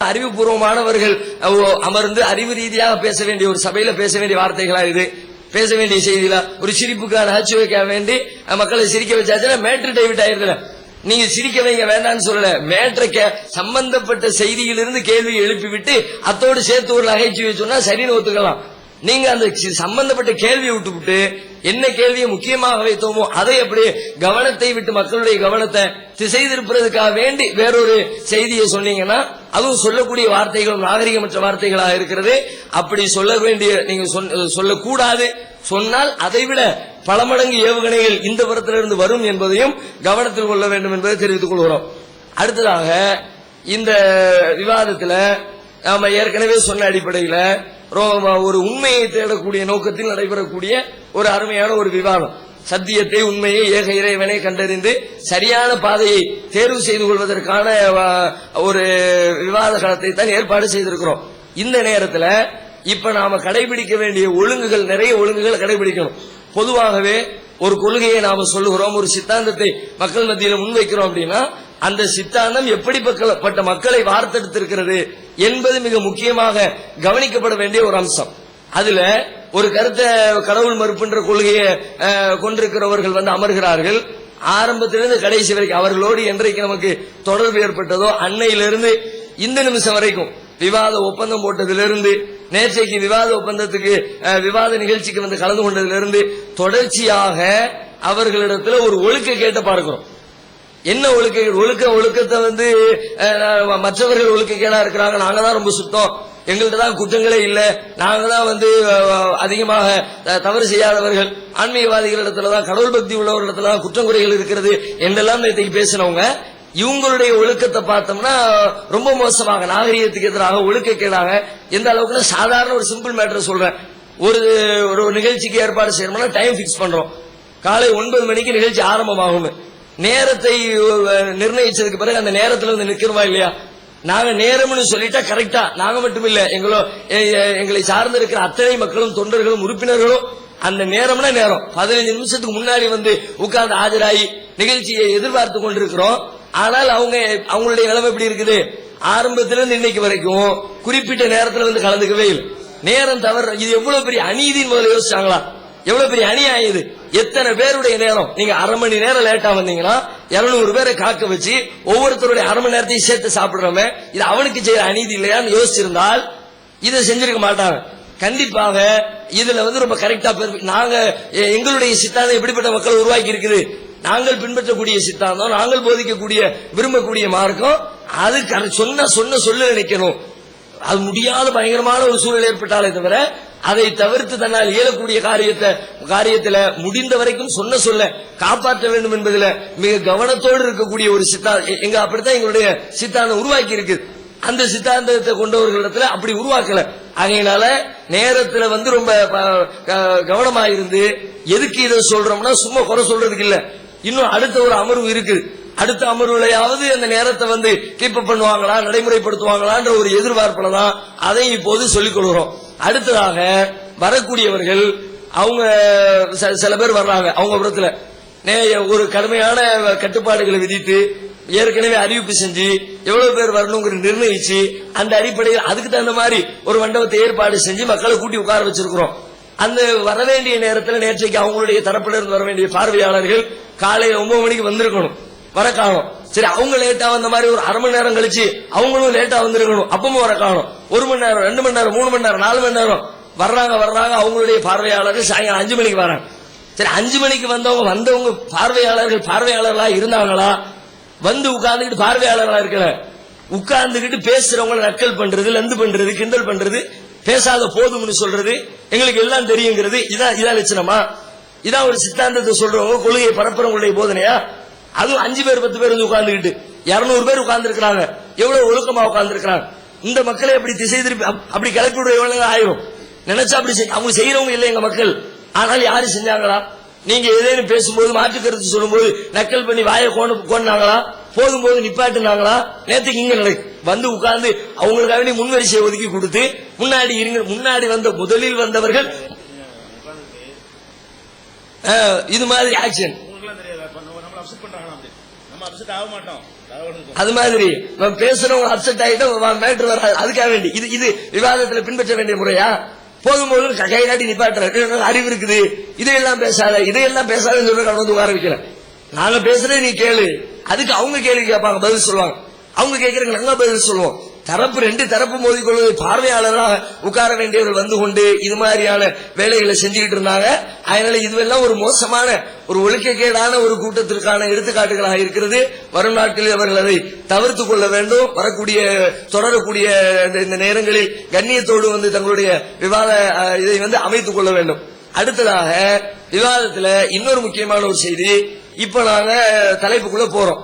அறிவுபூர்வமானவர்கள் அமர்ந்து அறிவு ரீதியாக பேச வேண்டிய ஒரு சபையில பேச வேண்டிய வார்த்தைகளா இது, பேச வேண்டிய செய்திகளா? ஒரு சிரிப்புக்கான நகைச்சுவைக்க வேண்டி மக்களை சிரிக்க வச்சாச்சுன்னா மேட்ரு டைவர்ட் ஆயிருதுல. நீங்க சிரிக்க வைங்க வேண்டாம்னு சொல்லல, மேட்ரை சம்பந்தப்பட்ட செய்தியிலிருந்து கேள்வி எழுப்பிவிட்டு அத்தோடு சேர்த்து ஒரு நகைச்சுவை சொன்னா சரின்னு ஒத்துக்கலாம். நீங்க அந்த சம்பந்தப்பட்ட கேள்வியை விட்டுவிட்டு என்ன கேள்வியை முக்கியமாக வைத்தோமோ அதை அப்படி கவனத்தை விட்டு மக்களுடைய கவனத்தை திசை திருப்புறதுக்காக வேண்டி வேறொரு செய்தியை சொன்னீங்கன்னா அதுவும் சொல்லக்கூடிய வார்த்தைகள் நாகரிகமற்ற வார்த்தைகளாக இருக்கிறது. அப்படி சொல்ல வேண்டிய நீங்க சொல்லக்கூடாது. சொன்னால் அதைவிட பல மடங்கு ஏவுகணைகள் இந்த புறத்திலிருந்து வரும் என்பதையும் கவனத்தில் கொள்ள வேண்டும் என்பதை தெரிவித்துக் கொள்கிறோம். அடுத்ததாக இந்த விவாதத்தில் நாம ஏற்கனவே சொன்ன அடிப்படையில் ஒரு உண்மையை தேடக்கூடிய நோக்கத்தில் நடைபெறக்கூடிய ஒரு அருமையான ஒரு விவாதம். சத்தியத்தை, உண்மையை, ஏக இறைவனை கண்டறிந்து சரியான பாதையை தேர்வு செய்து கொள்வதற்கான ஒரு விவாத களத்தை தான் ஏற்பாடு செய்திருக்கிறோம். இந்த நேரத்தில் இப்ப நாம கடைபிடிக்க வேண்டிய ஒழுங்குகள், நிறைய ஒழுங்குகள் கடைபிடிக்கணும். பொதுவாகவே ஒரு கொள்கையை நாம சொல்லுகிறோம், ஒரு சித்தாந்தத்தை மக்கள் மத்தியில் முன்வைக்கிறோம் அப்படின்னா அந்த சித்தாந்தம் எப்படிப்பட்ட மக்களை வார்த்தெடுத்திருக்கிறது என்பது மிக முக்கியமாக கவனிக்கப்பட வேண்டிய ஒரு அம்சம். அதுல ஒரு கருத்தை கடவுள் மறுப்புன்ற கொள்கையை கொண்டிருக்கிறவர்கள் அமர்கிறார்கள். ஆரம்பத்திலிருந்து கடைசி வரைக்கும் அவர்களோடு என்றைக்கு நமக்கு தொடர்பு ஏற்பட்டதோ அன்னையிலிருந்து இந்த நிமிஷம் வரைக்கும் விவாத ஒப்பந்தம் போட்டதிலிருந்து நேற்றைக்கு விவாத ஒப்பந்தத்துக்கு விவாத நிகழ்ச்சிக்கு கலந்து கொண்டதிலிருந்து தொடர்ச்சியாக அவர்களிடத்தில் ஒரு ஒழுக்க கேட்ட பார்க்கிறோம். என்ன ஒழுக்கத்தை மற்றவர்கள் ஒழுக்கக்கேடா இருக்கிறாங்க, நாங்க தான் ரொம்ப சுத்தம், எங்கள்கிட்ட தான் குற்றங்களே இல்லை, நாங்க தான் அதிகமாக தவறு செய்யாதவர்கள், ஆன்மீகவாதிகளிடத்துல தான், கடவுள் பக்தி உள்ளவர்களிடத்துல தான் குற்றம் குறைகள் இருக்கிறது என்றெல்லாம் நேற்றைக்கு பேசினவங்க. இவங்களுடைய ஒழுக்கத்தை பார்த்தோம்னா ரொம்ப மோசமாக, நாகரீகத்துக்கு எதிராக, ஒழுக்கக்கேடாக. எந்த அளவுக்குன்னா சாதாரண ஒரு சிம்பிள் மேட்டர் சொல்றேன். ஒரு நிகழ்ச்சிக்கு ஏற்பாடு செய்யணும்னா டைம் பிக்ஸ் பண்றோம். காலை 9 மணிக்கு நிகழ்ச்சி ஆரம்பமாகும். நேரத்தை நிர்ணயிச்சதுக்கு பிறகு அந்த நேரத்தில் நிற்கிறோமா இல்லையா? நாங்க நேரம்னு சொல்லிட்டா கரெக்டா, நாங்க மட்டும் இல்ல, எங்களை சார்ந்து இருக்கிற அத்தனை மக்களும், தொண்டர்களும், உறுப்பினர்களும் அந்த நேரம்னா நேரம் 15 நிமிஷத்துக்கு முன்னாடி உட்கார்ந்து ஆஜராகி நிகழ்ச்சியை எதிர்பார்த்து கொண்டிருக்கிறோம். ஆனால் அவங்களுடைய நிலைமை எப்படி இருக்குது? ஆரம்பத்திலிருந்து இன்னைக்கு வரைக்கும் குறிப்பிட்ட நேரத்தில் கலந்துக்கவே இல்லை. நேரம் தவறு. இது எவ்வளவு பெரிய அநீதின்னு முதல்ல யோசிச்சாங்களா? எவ்வளவு பெரிய அநியாயம் இது! எத்தனை பேருடைய நேரம்! நீங்க அரை மணி நேரம் லேட்டா வந்தீங்கன்னா 200 பேரை காக்க வச்சு ஒவ்வொருத்தருடைய அரை மணி நேரத்தையும் சேர்த்து சாப்பிடுறோமே, இது அவனுக்கு செய்யற அநீதி இல்லையான்னு யோசிச்சிருந்தால் இதை செஞ்சிருக்க மாட்டாங்க. கண்டிப்பாக இதுல ரொம்ப கரெக்டா நாங்க எங்களுடைய சித்தாந்தம் எப்படிப்பட்ட மக்கள் உருவாக்கி இருக்குது, நாங்கள் பின்பற்றக்கூடிய சித்தாந்தம், நாங்கள் போதிக்கக்கூடிய விரும்பக்கூடிய மார்க்கம், அது சொன்ன சொல்ல நினைக்கணும். அது முடியாத பயங்கரமான ஒரு சூழல் ஏற்பட்டாலே தவிர அதை தவிர்த்து தன்னால் இயலக்கூடிய காரியத்தில் முடிந்த வரைக்கும் சொல்ல காப்பாற்ற வேண்டும் என்பதில் மிக கவனத்தோடு இருக்கக்கூடிய ஒரு சித்தாந்தம் அப்படித்தான் எங்களுடைய சித்தாந்தம் உருவாக்கி இருக்கு. அந்த சித்தாந்தத்தை கொண்டவர்களிடத்துல அப்படி உருவாக்கல. அதனால நேரத்தில் ரொம்ப கவனமாயிருந்து எதுக்கு இதை சொல்றோம்னா சும்மா குறை சொல்றதுக்கு இல்ல, இன்னும் அடுத்த ஒரு அமர்வு இருக்கு. அடுத்த அமர்வுலையாவது அந்த நேரத்தை கீப் பண்ணுவாங்களா, நடைமுறைப்படுத்துவாங்களான்ற ஒரு எதிர்பார்ப்புல தான் அதை இப்போது சொல்லிக் கொள்கிறோம். அடுத்ததாக வரக்கூடியவர்கள் அவங்க சில பேர் வர்றாங்க, அவங்க புறத்துல ஒரு கடுமையான கட்டுப்பாடுகளை விதித்து ஏற்கனவே அறிவிப்பு செஞ்சு எவ்வளவு பேர் வரணுங்கிற நிர்ணயிச்சு அந்த அடிப்படையில் அதுக்கு தகுந்த மாதிரி ஒரு மண்டபத்தை ஏற்பாடு செஞ்சு மக்களை கூட்டி உட்கார வச்சிருக்கிறோம். அந்த வர வேண்டிய நேரத்தில் நேற்றைக்கு அவங்களுடைய தரப்பிலிருந்து வர வேண்டிய பார்வையாளர்கள் காலையில 9 மணிக்கு வந்திருக்கணும், வர காணும். சரி, அவங்க லேட்டா வந்த மாதிரி ஒரு அரை மணி நேரம் கழிச்சு அவங்களும் லேட்டா வந்திருக்கணும், அப்பவும் வர காணும். 1 மணி நேரம், 2 மணி நேரம், 3 மணி நேரம், 4 மணி நேரம் வர்றாங்க. அவங்களுடைய பார்வையாளர்கள் சாயங்காலம் 5 மணிக்கு வராங்க. சரி, 5 மணிக்கு வந்தவங்க பார்வையாளர்களா இருந்தாங்களா? உட்கார்ந்துக்கிட்டு பார்வையாளர்களா இருக்கல, உட்கார்ந்துக்கிட்டு பேசுறவங்களை நக்கல் பண்றது, லந்து பண்றது, கிண்டல் பண்றது, பேசாத போதும்னு சொல்றது, எங்களுக்கு எல்லாம் தெரியுங்கிறது, இதான் லட்சணமா? இதான் ஒரு சித்தாந்தத்தை சொல்றவங்க, கொள்கையை பரப்புறவங்களுடைய போதனையா? அதுவும் 5 பேர் 10 பேர் உட்கார்ந்துக்கிட்டு 200 பேர் உட்கார்ந்து இருக்கிறாங்க. எவ்வளவு ஒழுக்கமா உட்கார்ந்து இருக்கிறாங்க. இந்த மக்களை அப்படி திசை திருப்பி அப்படி கிளப்பி விட எவ்வளவு ஆயிரும் நினைச்சா அப்படி அவங்க செய்யறவங்க இல்லை எங்க மக்கள். ஆனால் யாரு செஞ்சாங்களா? நீங்க ஏதேனும் பேசும்போது மாற்று கருத்து சொல்லும்போது நக்கல் பண்ணி வாயை கோணாங்களா? போதும்போது நிப்பாட்டுனாங்களா? நேற்றுக்கு இங்க நடக்கு உட்கார்ந்து அவங்களுக்காக முன்வரிசையை ஒதுக்கி கொடுத்து முன்னாடி முதலில் வந்தவர்கள் இது மாதிரி ஆக்ஷன் நம்ம அப்செட் ஆக மாட்டோம். அது மாதிரி பேசுறவங்க அப்செட் ஆகிட்டு மேட்ரு வராது. அதுக்காக வேண்டி இது விவாதத்தில் பின்பற்ற வேண்டிய முறையா? போகும்போது கைகாட்டி நிப்பாட்டுற அறிவு இருக்குது, இதையெல்லாம் பேசாத இதையெல்லாம் பேசாதுன்னு சொல்ற வந்து உட்கார வைக்கிறேன். நாங்க பேசுறது நீ கேளு, அதுக்கு அவங்க கேள்வி கேட்பாங்க, பதில் சொல்லுவாங்க. அவங்க கேட்கறதுக்கு நாங்க பதில் சொல்லுவோம். தரப்பு ரெண்டு தரப்பு மோதிக்கொள்வது பார்வையாளராக உட்கார வேண்டியவர்கள் வந்து கொண்டு இது மாதிரியான வேலைகளை செஞ்சுக்கிட்டு இருந்தாங்க. அதனால இதுவெல்லாம் ஒரு மோசமான ஒரு ஒழுக்கக்கேடான ஒரு கூட்டத்திற்கான எடுத்துக்காட்டுகளாக இருக்கிறது. வரும் நாட்களில் அவர்கள் அதை தவிர்த்துக் கொள்ள வேண்டும். வரக்கூடிய தொடரக்கூடிய இந்த நேரங்களில் கண்ணியத்தோடு வந்து தங்களுடைய விவாத இதை வந்து அமைத்துக் கொள்ள வேண்டும். அடுத்ததாக விவாதத்தில் இன்னொரு முக்கியமான ஒரு செய்தி. இப்ப நாங்க தலைப்புக்குள்ள போறோம்.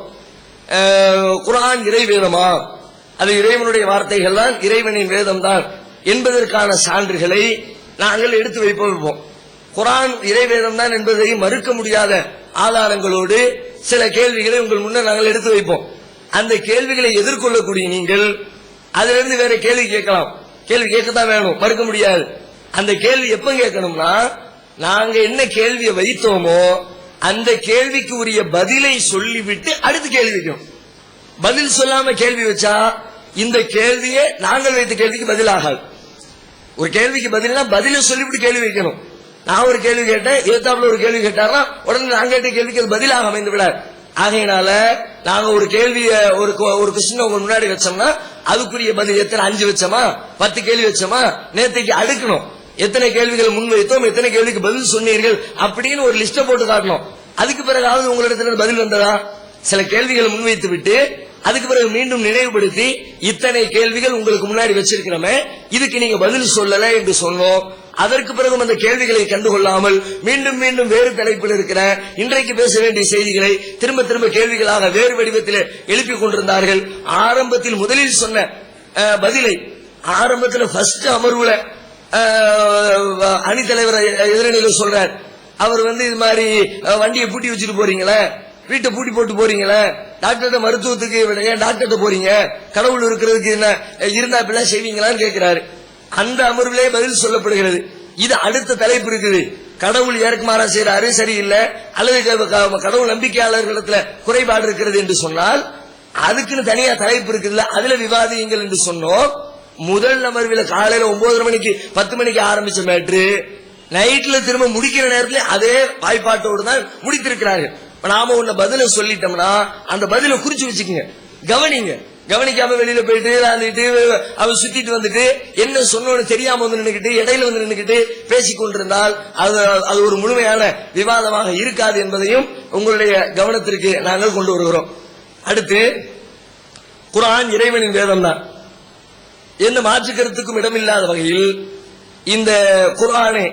குர்ஆன் இறை வேதமா, அது இறைவனுடைய வார்த்தைகள் தான், இறைவனின் வேதம் தான் என்பதற்கான சான்றுகளை நாங்கள் எடுத்து வைப்போம். குர்ஆன் இறை வேதம் தான் என்பதை மறுக்க முடியாத ஆதாரங்களோடு சில கேள்விகளை உங்கள் முன்னர் நாங்கள் எடுத்து வைப்போம். அந்த கேள்விகளை எதிர்கொள்ளக்கூடிய நீங்கள் அதிலிருந்து வேற கேள்வி கேட்கலாம். கேள்வி கேட்கத்தான் வேணும், மறுக்க முடியாது. அந்த கேள்வி எப்ப கேட்கணும்னா, நாங்க என்ன கேள்வியை வைத்தோமோ அந்த கேள்விக்கு உரிய பதிலை சொல்லிவிட்டு அடுத்து கேள்வி வைக்கணும். பதில் சொல்லாம கேள்வி வச்சா இந்த கேள்வியே நாங்கள் வைத்த கேள்விக்கு பதில் ஆகாது. ஒரு கேள்விக்கு பதில்னா பதில சொல்லிவிட்டு கேள்வி வைக்கணும். நான் ஒரு கேள்வி கேட்டேன், எதிர்த்தாப்புல ஒரு கேள்வி கேட்டாரா உடனே நான் கேட்ட கேள்விக்கு அது பதிலாக அமைந்து விடாது. ஆகையினால நாங்க ஒரு கேள்விய ஒரு கொஸ்டின் உங்க முன்னாடி வச்சோம்னா அதுக்குரிய பதில் எத்தனை 5 வச்சோமா 10 கேள்வி வச்சோமா நேற்றைக்கு அடுக்கணும். எத்தனை கேள்விகள் முன்வைத்தோம், எத்தனை கேள்விக்கு பதில் சொன்னீர்கள் அப்படின்னு ஒரு லிஸ்ட போட்டு காட்டணும். அதுக்கு பிறகாவது உங்களிடத்துல பதில் வந்ததா? சில கேள்விகள் முன்வைத்து விட்டு அதுக்கு பிறகு மீண்டும் நினைவுபடுத்தி இத்தனை கேள்விகள் உங்களுக்கு முன்னாடி வச்சிருக்கிறோமே, இதுக்கு நீங்க பதில் சொல்லல என்று சொன்னோம். அதற்கு பிறகும் அந்த கேள்விகளை கண்டுகொள்ளாமல் மீண்டும் மீண்டும் வேறு தலைப்பில் இருக்கிற இன்றைக்கு பேச வேண்டிய செய்திகளை திரும்ப திரும்ப கேள்விகளாக வேறு வடிவத்தில் எழுப்பிக் கொண்டிருந்தார்கள். ஆரம்பத்தில் முதலில் சொன்ன பதிலை ஆரம்பத்தில் ஃபர்ஸ்ட் அமர்வுல அணித்தலைவர் எதிரணியில் சொல்றார். அவர் வந்து இது மாதிரி வண்டியை பூட்டி வச்சுட்டு போறீங்களே, வீட்டை பூட்டி போட்டு போறீங்களே, டாக்டர்கிட்ட மருத்துவத்துக்கு ஏன் டாக்டர்கிட்ட போறீங்க, கடவுள் இருக்கிறதுக்கு என்ன இருந்தா இப்பெல்லாம் செய்வீங்களான்னு கேட்கிறாரு. அந்த அமர்விலே பதில் சொல்லப்படுகிறது. இது அடுத்த தலைப்பு இருக்குது. கடவுள் ஏற்குமாறா செய்யறாரு சரியில்லை, அல்லது கடவுள் நம்பிக்கையாளர்களிடத்துல குறைபாடு இருக்கிறது என்று சொன்னால் அதுக்குன்னு தனியா தலைப்பு இருக்குதுல்ல, அதுல விவாதியுங்கள் என்று சொன்னோம். முதல் அமர்வில் காலையில 9:30 மணிக்கு 10 மணிக்கு ஆரம்பிச்ச மேட்ரு நைட்ல திரும்ப முடிக்கிற நேரத்தில் அதே வாய்ப்பாட்டோடு தான் முடித்திருக்கிறார்கள். நாம உன்ன பதில சொல்லிட்டோம்னா அந்த பதில குறிச்சு வச்சுக்கோங்க, கவனிங்க. கவனிக்காம வெளியில போயிட்டு அவன் சுத்திட்டு வந்துட்டு என்ன சொன்னோன்னு தெரியாம வந்து நின்னுக்கிட்டு இடையில வந்து நின்னுக்கிட்டு பேசிக் கொண்டிருந்தால் அது ஒரு முழுமையான விவாதமாக இருக்காது என்பதையும் உங்களுடைய கவனத்திற்கு நாங்கள் கொண்டு வருகிறோம். அடுத்து குர்ஆன் இறைவனின் வேதம் தான், எந்த மாற்று கருத்துக்கும் இடமில்லாத வகையில் இந்த குர்ஆனே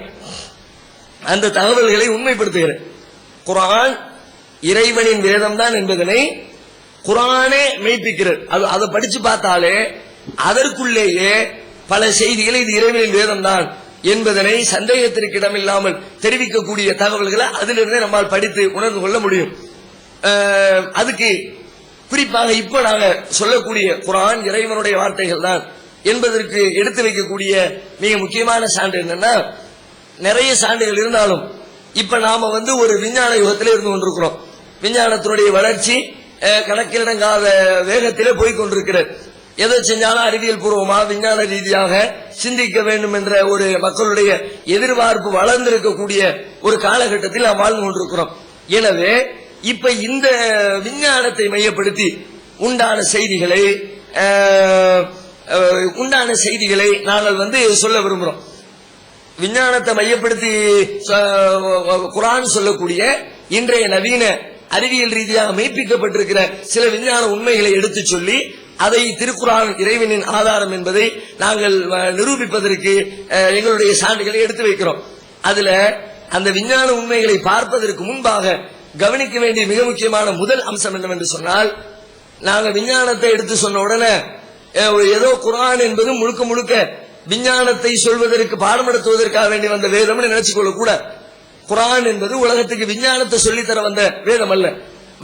அந்த தகவல்களை உண்மைப்படுத்துகிறது. குர்ஆன் இறைவனின் வேதம் தான் என்பதனை குர்ஆனே மெய்ப்பிக்கிறது. அதை படிச்சு பார்த்தாலே அதற்குள்ளேயே பல செய்திகளை இது இறைவனின் வேதம் தான் என்பதனை சந்தேகத்திற்கு இடமில்லாமல் தெரிவிக்கக்கூடிய தகவல்களை அதிலிருந்தே நம்மால் படித்து உணர்ந்து கொள்ள முடியும். அதுக்கு குறிப்பாக இப்ப நாங்க சொல்லக்கூடிய குர்ஆன் இறைவனுடைய வார்த்தைகள் தான் என்பதற்கு எடுத்து வைக்கக்கூடிய மிக முக்கியமான சான்று என்னன்னா, நிறைய சான்றுகள் இருந்தாலும் இப்ப நாம வந்து ஒரு விஞ்ஞான யுகத்தில் இருந்து கொண்டிருக்கிறோம். விஞ்ஞானத்தினுடைய வளர்ச்சி கணக்கிலடங்காத வேகத்திலே போய்கொண்டிருக்கிறது. எதை செஞ்சாலும் அறிவியல் பூர்வமா விஞ்ஞான ரீதியாக சிந்திக்க வேண்டும் என்ற ஒரு மக்களுடைய எதிர்பார்ப்பு வளர்ந்திருக்கக்கூடிய ஒரு காலகட்டத்தில் நாம் வாழ்ந்து கொண்டிருக்கிறோம். எனவே இப்ப இந்த விஞ்ஞானத்தை மையப்படுத்தி உண்டான செய்திகளை நாங்கள் வந்து சொல்ல விரும்புகிறோம். விஞ்ஞானத்தை மையப்படுத்தி குர்ஆன் சொல்லக்கூடிய இன்றைய நவீன அறிவியல் ரீதியாக மெய்ப்பிக்கப்பட்டிருக்கிற சில விஞ்ஞான உண்மைகளை எடுத்து சொல்லி அதை திருக்குர்ஆன் இறைவனின் ஆதாரம் என்பதை நாங்கள் நிரூபிப்பதற்கு எங்களுடைய சான்றுகளை எடுத்து வைக்கிறோம். அதுல அந்த விஞ்ஞான உண்மைகளை பார்ப்பதற்கு முன்பாக கவனிக்க வேண்டிய மிக முக்கியமான முதல் அம்சம் என்னவென்று சொன்னால், நாங்க விஞ்ஞானத்தை எடுத்து சொன்ன உடனே ஏதோ குர்ஆன் என்பது முழுக்க முழுக்க விஞ்ஞானத்தை சொல்வதற்கு பாடம் நடத்துவதற்காக வேண்டி வந்த வேதம் நினைச்சுக்கொள்ள கூட. குர்ஆன் என்பது உலகத்துக்கு விஞ்ஞானத்தை சொல்லித்தர வந்த வேதம் அல்ல,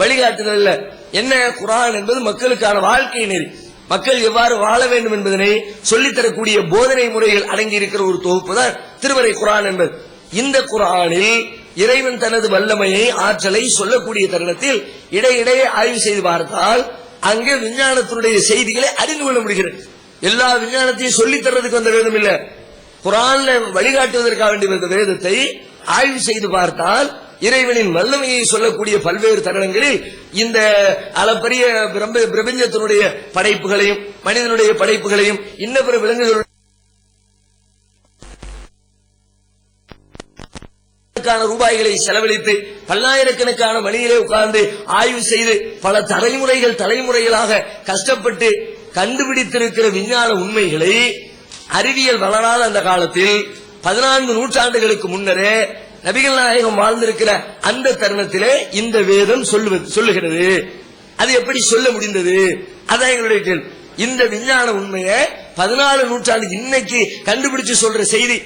வழிகாட்டுதல் அல்ல. என்ன, குர்ஆன் என்பது மக்களுக்கான வாழ்க்கை நெறி, மக்கள் எவ்வாறு வாழ வேண்டும் என்பதனை சொல்லித்தரக்கூடிய போதனை முறைகள் அடங்கி இருக்கிற ஒரு தொகுப்பு தான் திருமறை குர்ஆன் என்பது. இந்த குர்ஆனில் இறைவன் தனது வல்லமையை ஆற்றலை சொல்லக்கூடிய தருணத்தில் இடையிடையே ஆய்வு செய்து பார்த்தால் அங்கே விஞ்ஞானத்தினுடைய செய்திகளை அறிந்து கொள்ள முடிகிறது. எல்லா விஞ்ஞானத்தையும் சொல்லித் தர்றதுக்கு வந்த வேதம் இல்ல, குர்ஆன்ல வழிகாட்டுவதற்காக வேண்டிய இந்த வேதத்தை ஆய்வு செய்து பார்த்தால் இறைவனின் வல்லமையை சொல்லக்கூடிய பல்வேறு தருணங்களில் இந்த அளப்பரிய பிரபஞ்சத்தினுடைய படைப்புகளையும் மனிதனுடைய படைப்புகளையும் இன்ன பிற விலங்குகளுடைய ரூபாய்களை செலவழித்து பல்லாயிரக்கணக்கான மணியிலே உட்கார்ந்து ஆய்வு செய்து பல தலைமுறைகளாக கஷ்டப்பட்டு கண்டுபிடித்திருக்கிற விஞ்ஞான உண்மைகளை அறிவியல் வளராத அந்த காலத்தில் 14 நூற்றாண்டுகளுக்கு முன்னரே நபிகள் நாயகம் வாழ்ந்திருக்கிற அந்த தருணத்திலே இந்த வேதம் சொல்லுகிறது. அது எப்படி சொல்ல முடிந்தது? அதான் எங்களுடைய கேள்வி. இந்த விஞ்ஞான உண்மையை 14 நூற்றாண்டு இன்னைக்கு கண்டுபிடிச்சு சொல்ற செய்தி